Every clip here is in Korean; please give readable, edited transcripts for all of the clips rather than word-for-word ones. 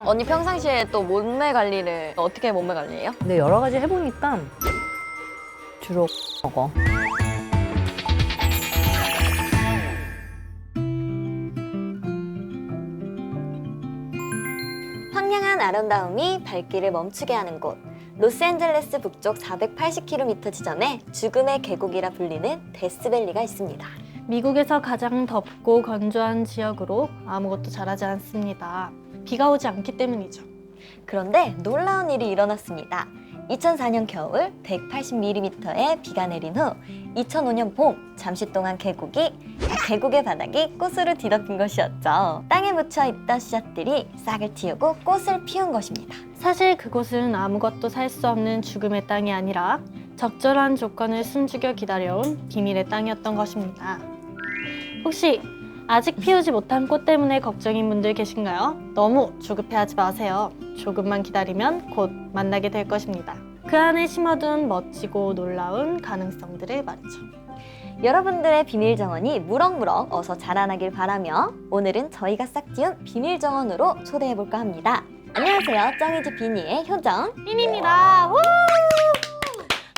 언니 평상시에 또 몸매 관리를 어떻게 몸매 관리해요? 근데 여러 가지 해보니까 주로 먹어. 황량한 아름다움이 발길을 멈추게 하는 곳. 로스앤젤레스 북쪽 480km 지점에 죽음의 계곡이라 불리는 데스밸리가 있습니다. 미국에서 가장 덥고 건조한 지역으로 아무것도 자라지 않습니다. 비가 오지 않기 때문이죠. 그런데 놀라운 일이 일어났습니다. 2004년 겨울 180mm의 비가 내린 후 2005년 봄 잠시 동안 계곡의 바닥이 꽃으로 뒤덮인 것이었죠. 땅에 묻혀 있던 씨앗들이 싹을 틔우고 꽃을 피운 것입니다. 사실 그곳은 아무것도 살 수 없는 죽음의 땅이 아니라 적절한 조건을 숨죽여 기다려온 비밀의 땅이었던 것입니다. 혹시 아직 피우지 못한 꽃 때문에 걱정인 분들 계신가요? 너무 조급해하지 마세요. 조금만 기다리면 곧 만나게 될 것입니다. 그 안에 심어둔 멋지고 놀라운 가능성들을 말이죠. 여러분들의 비밀 정원이 무럭무럭 어서 자라나길 바라며 오늘은 저희가 싹 틔운 비밀 정원으로 초대해 볼까 합니다. 안녕하세요, 쩡이즈 비니의 효정. 핀입니다.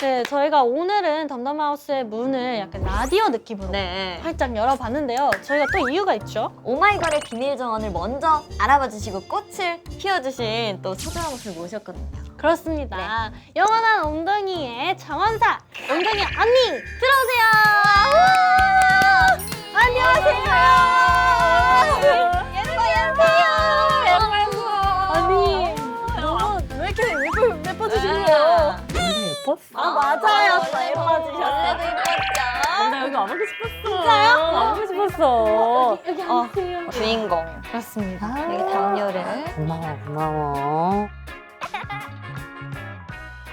네, 저희가 오늘은 덤덤하우스의 문을 약간 라디오 느낌으로 활짝 열어봤는데요. 저희가 또 이유가 있죠. 오마이걸의 비밀 정원을 먼저 알아봐 주시고 꽃을 피워주신 또 소중한 분을 모셨거든요. 그렇습니다. 영원한 엉덩이의 정원사 엉덩이 언니 들어오세요. 안녕하세요. 언니 너무 왜 이렇게 예뻐지신 거예요? 근데 예뻤어? 아 맞아요. 예뻐지셨어요. 나 여기 와보고 싶었어. 진짜요? 와보고 싶었어. 여기 앉으세요. 주인공 그렇습니다. 여기 담요를 고마워.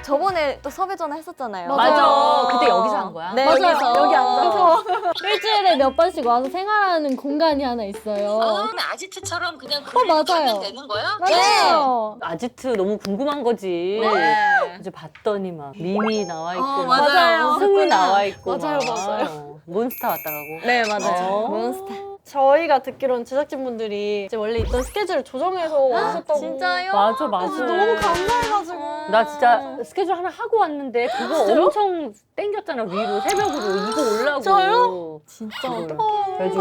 저번에 또 섭외 전화 했었잖아요. 맞아. 그때 여기서 한 거야? 네, 맞아요. 여기서. 여기 앉아서 일주일에 몇 번씩 와서 생활하는 공간이 하나 있어요. 그러면 아지트처럼 그냥 그림 맞아요. 하면 되는 거야? 맞아요. 아지트 너무 궁금한 거지. 네. 이제 봤더니 막 미미 나와 있고, 맞아요. 승우 나와 있고, 맞아요, 막. 맞아요. 몬스타 왔다 가고. 네, 맞아요. 어. 몬스타. 저희가 듣기로는 제작진분들이 이제 원래 있던 스케줄을 조정해서 오셨다고. 진짜요? 맞아. 너무 감사해가지고. 나 진짜 스케줄 하나 하고 왔는데 그거 엄청 땡겼잖아 위로 새벽으로 이거 올라고. 저요? 진짜 이걸. 그래서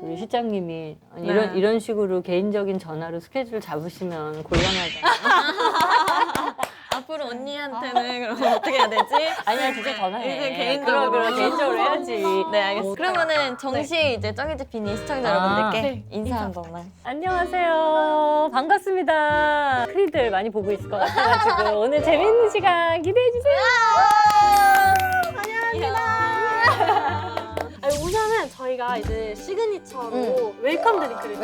우리 실장님이 아니, 네. 이런 식으로 개인적인 전화로 스케줄 잡으시면 곤란하다. 앞으로 언니한테는 그럼 어떻게 해야 되지? 아니야 진짜 전화해. 이제 개인적으로. 그럼 개인적으로 해야지. 네, 알겠습니다. 그러면은 정시 이제 쩡이즈 비니 시청자 여러분들께 네. 인사 한 번만. 안녕하세요. 반갑습니다. 크리들 많이 보고 있을 것 같아가지고 오늘 재밌는 시간 기대해 주세요. 아니, 우선은 저희가 이제 시그니처로 웰컴 드링크를.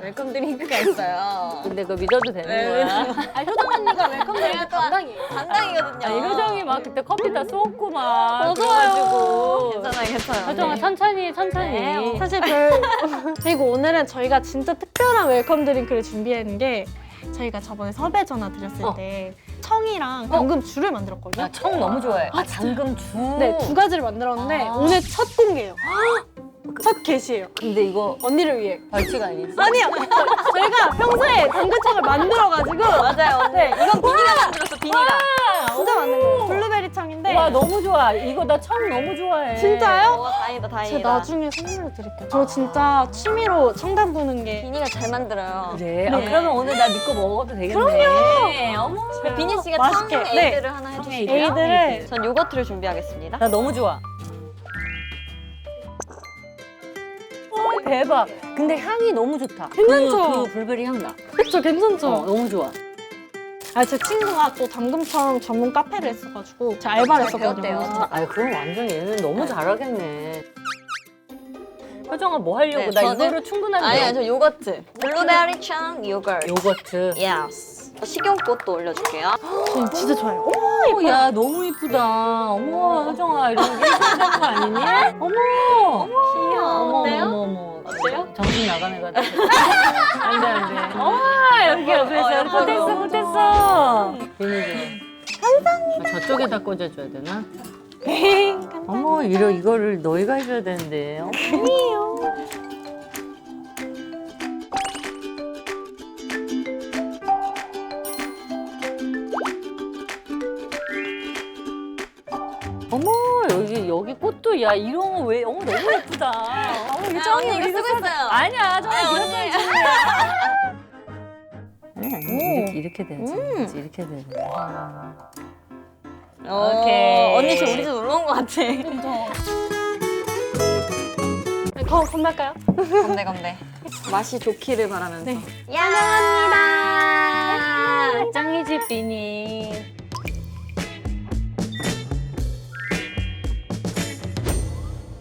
웰컴 드링크가 있어요. 근데 그거 믿어도 되는 네, 거야? 아, 효정 언니가 웰컴 드링크 담당이에요. 담당이거든요. 아니 효정이 막 그때 커피 다 쏟고 막 맞아요. 그래가지고 괜찮아요. 효정아 천천히 네. 사실 그리고 오늘은 저희가 진짜 특별한 웰컴 드링크를 준비한 게 저희가 저번에 섭외 전화 드렸을 때 청이랑 당금주를 만들었거든요. 나 청 너무 좋아해. 당금주. 네, 두 가지를 만들었는데 아. 오늘 첫 공개예요. 첫 게시예요. 근데 이거 언니를 위해. 벌칙 아니지? 아니요. 저희가 평소에 당근청을 만들어가지고 맞아요, 언니. 네, 이건 비니가 만들었어, 비니가. 진짜 만든 거예요. 블루베리 청인데. 와 너무 좋아. 이거 나 청 너무 좋아해. 진짜요? 오, 다행이다, 제가 다행이다. 나중에 선물로 드릴게요. 저 진짜 취미로 청담 부는 게. 비니가 잘 만들어요. 그래? 네. 아, 그러면 오늘 나 믿고 먹어도 되겠네. 그럼요. 어머. 그럼 비니 씨가 맛있게. 청 네. 에이드를 하나 해주시고요. 에이드를 전 요거트를 준비하겠습니다. 나 너무 좋아. 대박. 근데 향이 너무 좋다. 괜찮죠? 그 블루베리 향 나. 그쵸, 괜찮죠? 너무 좋아. 아, 제 친구가 또 당금청 전문 카페를 했어가지고 제가 알바를 했었거든요. 배웠대요. 아, 그럼 완전 얘는 너무 잘하겠네. 효정아 뭐 하려고? 네, 나 저는- 이거로 충분한데. 아니요, 저 요거트. 블루베리 청 요거트. 요거트. 예스. 식용꽃도 올려줄게요. 저 진짜 좋아해요. 오, 야 너무 이쁘다. 어머, 효정아 이런 게 있어야 되는 거 아니니? 어머. 귀여워. 어때요? 어머. 어때요? 정신 나간 애 같아. 안돼 안돼. 어머 여기 옆에서 못했어 못했어. 비밀 감사합니다. 저쪽에다 꽂아줘야 되나? 어머 이거를 너희가 해줘야 되는데. 어머. 여기 꽃도 야 이런 거 왜? 너무 예쁘다. 이거 언니 이거 쓰고 있어요. 아니야, 저는 아니, 이런 언니. 아니 이렇게 돼야지. 이렇게 되는 거야. 오케이. 언니 지금 우리 집 놀러 온 것 같아. 건널까요? 건배. 맛이 좋기를 바라면서. 네. 환영합니다. 짱이집 비니.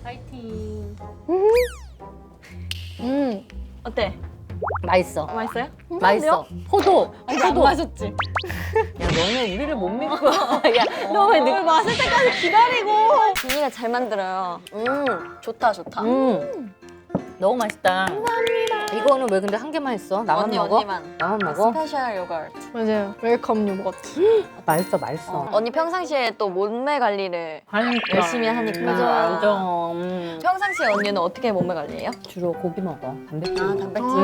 파이팅. 어때? 맛있어. 맛있어요? 맛있어. 포도. 안 마셨지? 야 너는 우리를 못 믿고. 야 너 왜 늦게 마실 때까지 기다리고. 비니가 잘 만들어요. 좋다. 너무 맛있다. 감사합니다. 이거는 왜 근데 한 개만 했어? 나만 언니, 먹어? 언니만. 나만 먹어? 스페셜 요거트. 맞아요. 웰컴 요거트. 맛있어. 언니 평상시에 또 몸매 관리를 하니까. 열심히 하니까. 맞아. 평상시에 언니는 어떻게 몸매 관리해요? 주로 고기 먹어. 단백질. 아, 단백질.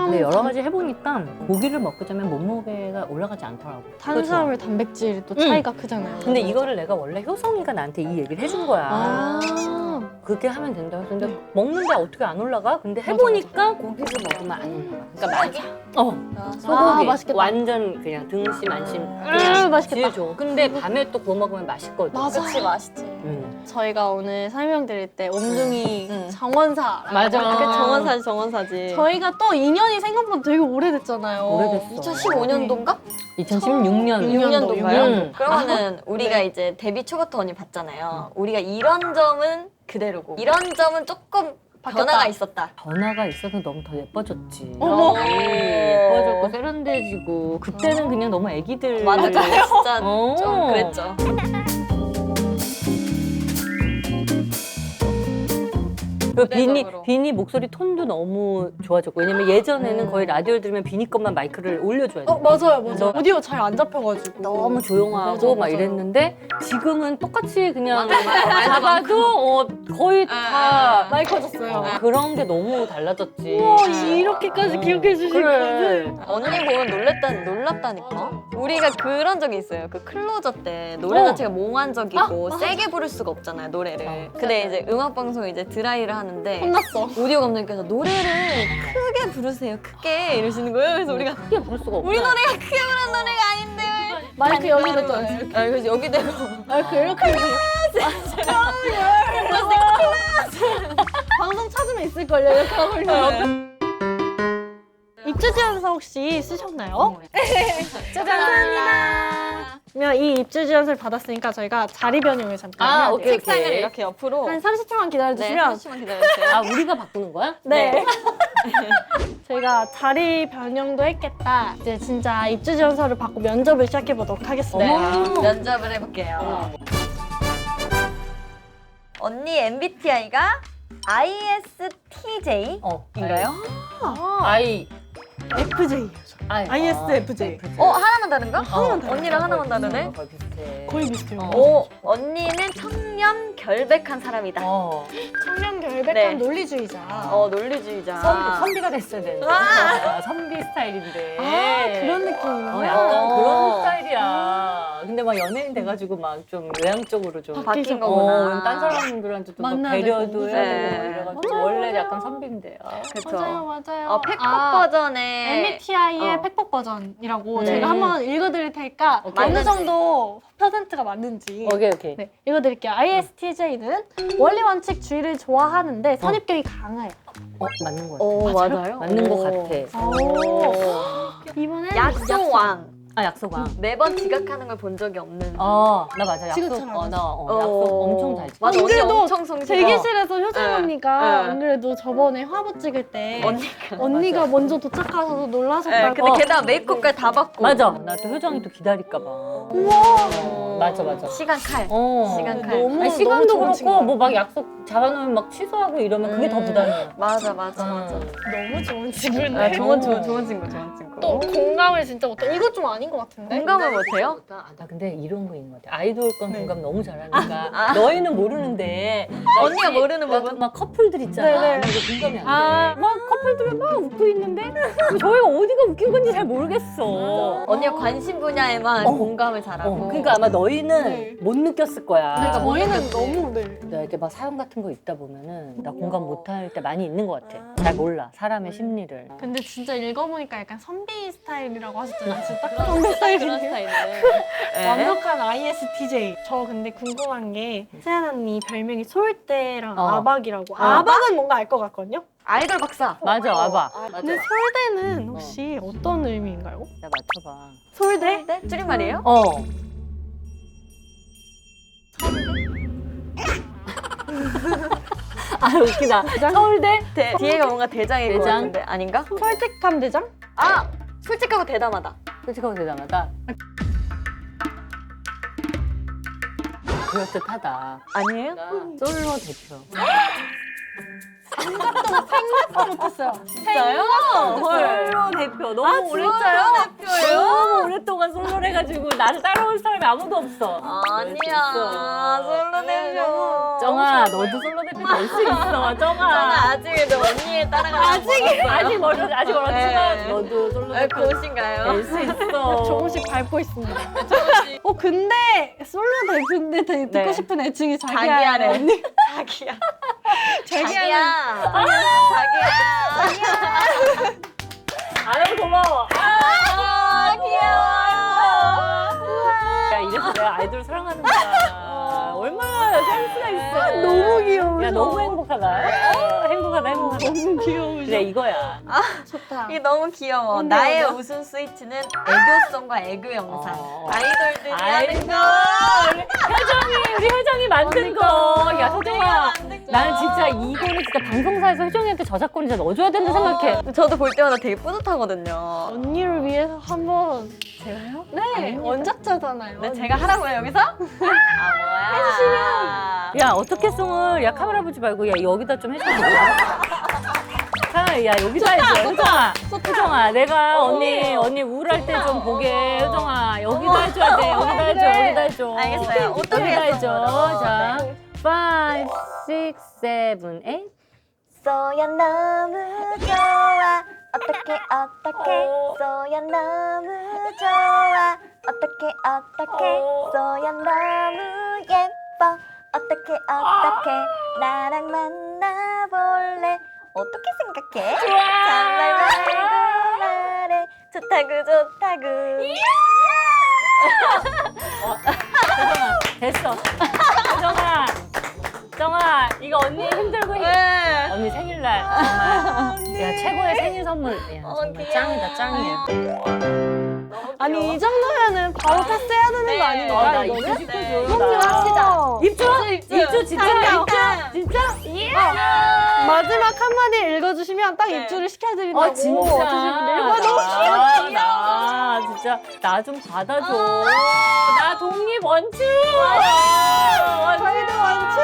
근데 여러 가지 해보니까 고기를 먹고 자면 몸무게가 올라가지 않더라고. 탄수화물, 단백질 또 응. 차이가 크잖아요. 근데 이거를 내가 원래 효성이가 나한테 이 얘기를 해준 거야. 아. 그렇게 하면 된다. 근데 먹는데 어떻게 안 올라가? 근데 해보니까 고기를 먹으면 안 올라가. 그러니까 맞아. 소고기. 맛있겠다. 완전 그냥 등심, 안심. 맛있겠다. 제일 좋아. 근데 밤에 또 구워 먹으면 맛있거든. 맞아. 그치, 맛있지. 저희가 오늘 설명드릴 때 옴둥이 정원사. 맞아. 정원사지. 저희가 또 인연이 생각보다 되게 오래됐잖아요. 오래됐어. 2015년도인가? 2016년. 6년도인가요? 그러면은 우리가 이제 데뷔 초부터 언니 봤잖아요. 우리가 이런 점은 그대로고 이런 점은 조금 변화가 있었다. 변화가 있어서 너무 더 예뻐졌지. 어머. 예뻐졌고 세련돼지고 그때는 그냥 너무 애기들. 맞아요. 진짜 어. 좀 그랬죠. 그 비니, 무대적으로. 비니 목소리 톤도 너무 좋아졌고 왜냐면 예전에는 거의 라디오 들으면 비니 것만 마이크를 올려줘야 돼. 맞아요. 그래서 오디오 잘 안 잡혀가지고. 너무 조용하고 맞아, 막 맞아요. 이랬는데 지금은 똑같이 그냥 말도 잡아도 거의 다 많이 커졌어요. 그런 게 너무 달라졌지. 이렇게까지 기억해 주실 그래. 언니 보면 놀랍다니까. 우리가 그런 적이 있어요. 그 클로저 때 노래 자체가 몽환적이고 세게 부를 수가 없잖아요, 노래를. 근데 이제 음악 방송 이제 드라이를 하는데 혼났어. 오디오 감독님께서 노래를 크게 부르세요, 크게 이러시는 거예요. 그래서 우리가 크게 부를 수가 없어. 우리 노래가 크게 부르는 노래가 아닌데. 마이크 여기 뒀잖아요. 아, 그래서 여기 대고 마이크 이렇게 해서. 방송 찾으면 있을걸요. 이렇게 하고 있는. 입주지원서 혹시 쓰셨나요? 감사합니다. 그러면 이 입주지원서를 받았으니까 저희가 자리 변형을 잠깐 해야 돼요. 오케이. 책상을 이렇게 옆으로 한 30초만 기다려주시면 30초만 기다려주세요. 아 우리가 바꾸는 거야? 네. 저희가 자리 변형도 했겠다. 이제 진짜 입주지원서를 받고 면접을 시작해 보도록 하겠습니다. 네, 면접을 해볼게요. 언니 MBTI가 ISTJ? 인가요? I FJ. ISFJ. 하나만 다른가? 언니랑 하나만 다르네? 거의 비슷해. 거의 비슷해요. 오, 언니는 청렴 결백한 사람이다. 청렴 결백한 네. 논리주의자. 논리주의자. 선비가 됐어야 되는데. 선비 스타일인데. 그런 느낌이구나. 약간 그런 스타일이야. 근데 막 연예인 돼가지고 막 좀 외향적으로 좀 바뀐 거구나. 딴 사람들한테도 막 만나야 배려도 되고. 해야 네. 되고 막 이래가지고 맞아요, 원래 맞아요. 약간 선비인데. 그쵸. 맞아요. 팩폭 아, 버전의 MBTI의 팩폭 버전이라고 네. 제가 한번 읽어드릴 테니까 오케이. 어느 정도 퍼센트가 맞는지 오케이. 네, 읽어드릴게요. ISTJ는 원리 원칙주의를 좋아하는데 선입견이 강해요. 맞는 거 같아. 맞아요? 맞는 거 같아. 이번엔 약속왕. 약속왕. 매번 지각하는 걸 본 적이 없는. 나 맞아. 지금 약속. 잘 안 나 약속 엄청 잘 지켜. 맞아, 언니 그래도 엄청 성실해. 대기실에서 효정 네. 언니가 네. 안 그래도 저번에 화보 찍을 때 언니가. 언니가 먼저 도착하셔서 네, 놀라셨다고. 근데 게다가 메이크업까지 다 받고. 맞아. 나 또 효정이 또 기다릴까 봐. 맞아. 시간 칼. 시간 칼. 너무 아니, 시간도 좋은 그렇고 친구야. 뭐 막 약속 잡아놓으면 막 취소하고 이러면 그게 더 부담이야. 맞아. 너무 좋은 친구인데. 아, 좋은 친구. 또 공감을 진짜 못해. 이거 좀 아닌 아닌 것 같은데? 공감을 못해요? 나 근데 이런 거 있는 것 같아. 아이돌 건 공감 너무 잘하니까 너희는 모르는데 언니가 모르는 막, 부분? 막 커플들 있잖아. 네네. 나 이거 공감이 안 돼. 막 커플들이 막 웃고 있는데 저희가 어디가 웃긴 건지 잘 모르겠어. 언니가 관심 분야에만 공감을 잘하고. 그러니까 아마 너희는 네. 못 느꼈을 거야. 그러니까 뭐 저희는 느꼈지? 너무 네. 나 이렇게 막 사연 같은 거 읽다 보면은 나 공감 못할 때 많이 있는 것 같아. 잘 몰라 사람의 심리를. 근데 진짜 읽어보니까 약간 선비 스타일이라고 하셨잖아요. 진짜 딱 선비 스타일이에요. 네. 완벽한 ISTJ. 저 근데 궁금한 게 세연 언니 별명이 솔대랑 어. 아박이라고. 아박은 뭔가 알 것 같거든요? 아이돌 박사. 맞아 와봐. 근데 솔대는 혹시 어떤 의미인가요? 나 맞춰봐. 솔대? 네? 줄임말이에요? 어. 아 웃기다. 서울대? 뒤에가 뭔가 대장일 것 대장? 같은데 아닌가? 솔직함 대장? 아! 솔직하고 대담하다. 솔직하고 대담하다. 그럴듯하다. 아니에요? 솔로 대표. 못했어요. 진짜요? 솔로 대표. 너무 오랫동안 대표예요? 너무 오랫동안 솔로를 해가지고 나를 따라올 사람이 아무도 없어. 아니야. 솔로 대표. 정아, 너도 솔로 대표 될 수 있어. 저는 정아. 아직도 언니에 따라가는 아직 멀었지만 네. 너도 솔로 아, 대표 그것인가요? 될 수 있어. 조금씩 밟고 있습니다. 근데 솔로 대표인데 되게 듣고 네. 싶은 애칭이 자기야래. 자기야래 언니. 자기야. 자기야는 자기야. 아유 고마워. 아, 귀여워. 야 이래서 내가 아이돌 사랑하는 거야. 얼마나 센스가 있어. 너무 귀여워. 야 너무 행복하다. 행복하다 행복하다. 너무 귀여우셔. 그래 이거야. 좋다. 이게 너무 귀여워. 근데 나의 맞아. 웃음 스위치는 애교송과 애교 영상. 아이돌들이 하는 거. 우리 효정이 만든 거. 야 효정아. 만든 거. 나는 진짜 이거는 진짜 방송사에서 효정이한테 저작권 진짜 넣어줘야 된다 생각해. 저도 볼 때마다 되게 뿌듯하거든요. 언니를 위해서 한번 제가요? 네, 원작자잖아요. 근데 제가 하라고요 여기서? 아 뭐야? 해주시면. 야 어떻게 송을 야 카메라 보지 말고 야 여기다 좀 해줘. 야 여기다 해줘. 효정아. 효정아 내가 언니 우울할 때 좀 보게. 효정아 여기다 해줘야 돼. 여기다 해줘. 여기다 해줘. 알겠어요. 어떻게 여기다 해줘. 했어? 자 5, 6, 7, 8. 소야 너무 좋아. 어떡해 소야 너무 좋아. 어떡해 소야 너무 예뻐. 어떡해 나랑 만나볼래. 어떻게 생각해? 정말 말고 말해. 좋다구 됐어. 정아 이거 언니 힘들고 네. 언니 생일날 정말 야 최고의 생일 선물. 야 정말 귀여워. 짱이다 짱이야. 아니 이 정도면은 바로 패스해야 되는 네. 거 아닌가요? 나 이거는? 입주 시켜줘. 입주 합시다. 입주 진짜 일단. 진짜? 마지막 한마디 읽어주시면 딱 네. 입주를 시켜드린다고. 진짜. 어떠신 분들. 와, 너무 나, 나 진짜 나 좀 받아줘. 나 독립 원칙. 저희도 원칙.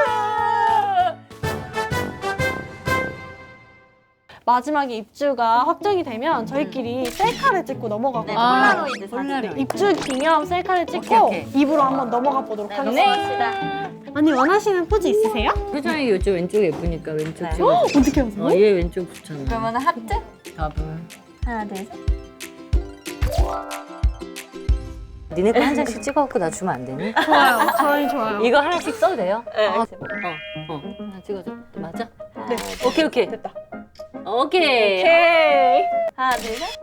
마지막에 입주가 확정이 되면 저희끼리 셀카를 찍고 넘어가거든요. 네, 폴라로이드 사진. 폴라로이드. 입주 기념 셀카를 찍고 오케이. 입으로 한번 넘어가 보도록 네, 하겠습니다. 넘어갑시다. 언니 원하시는 포즈 있으세요? 표정이 요즘 왼쪽에 예쁘니까 왼쪽 네. 찍어. 어떻게 하세요? 얘 왼쪽 붙였나? 그러면 하트? 답을. 하나 둘 셋. 니네 거 한 장씩 찍어갖고 나 주면 안 되니? 좋아요. 저희 좋아요. 이거 하나씩 써도 돼요? 네. 하나 찍어줘. 맞아? 네. 오케이. 됐다. 오케이. 오케이. 하나 둘 셋.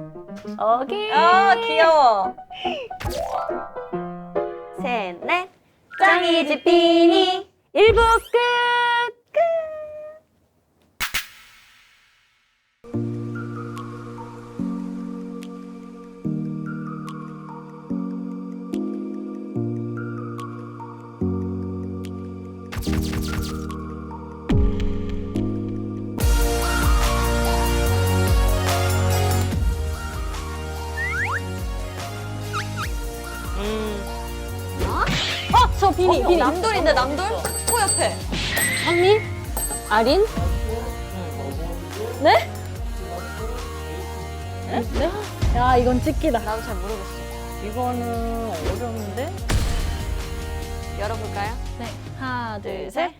오케이. 귀여워. 셋 넷. 짱이지 삐니. 1부 끝. 저 비니, 비니. 남돌인데 남돌? 코 옆에. 선미? 아린? 야, 이건 찍기다. 나도 잘 모르겠어. 이거는 어려운데? 열어볼까요? 네, 하나, 둘, 둘, 셋. 셋.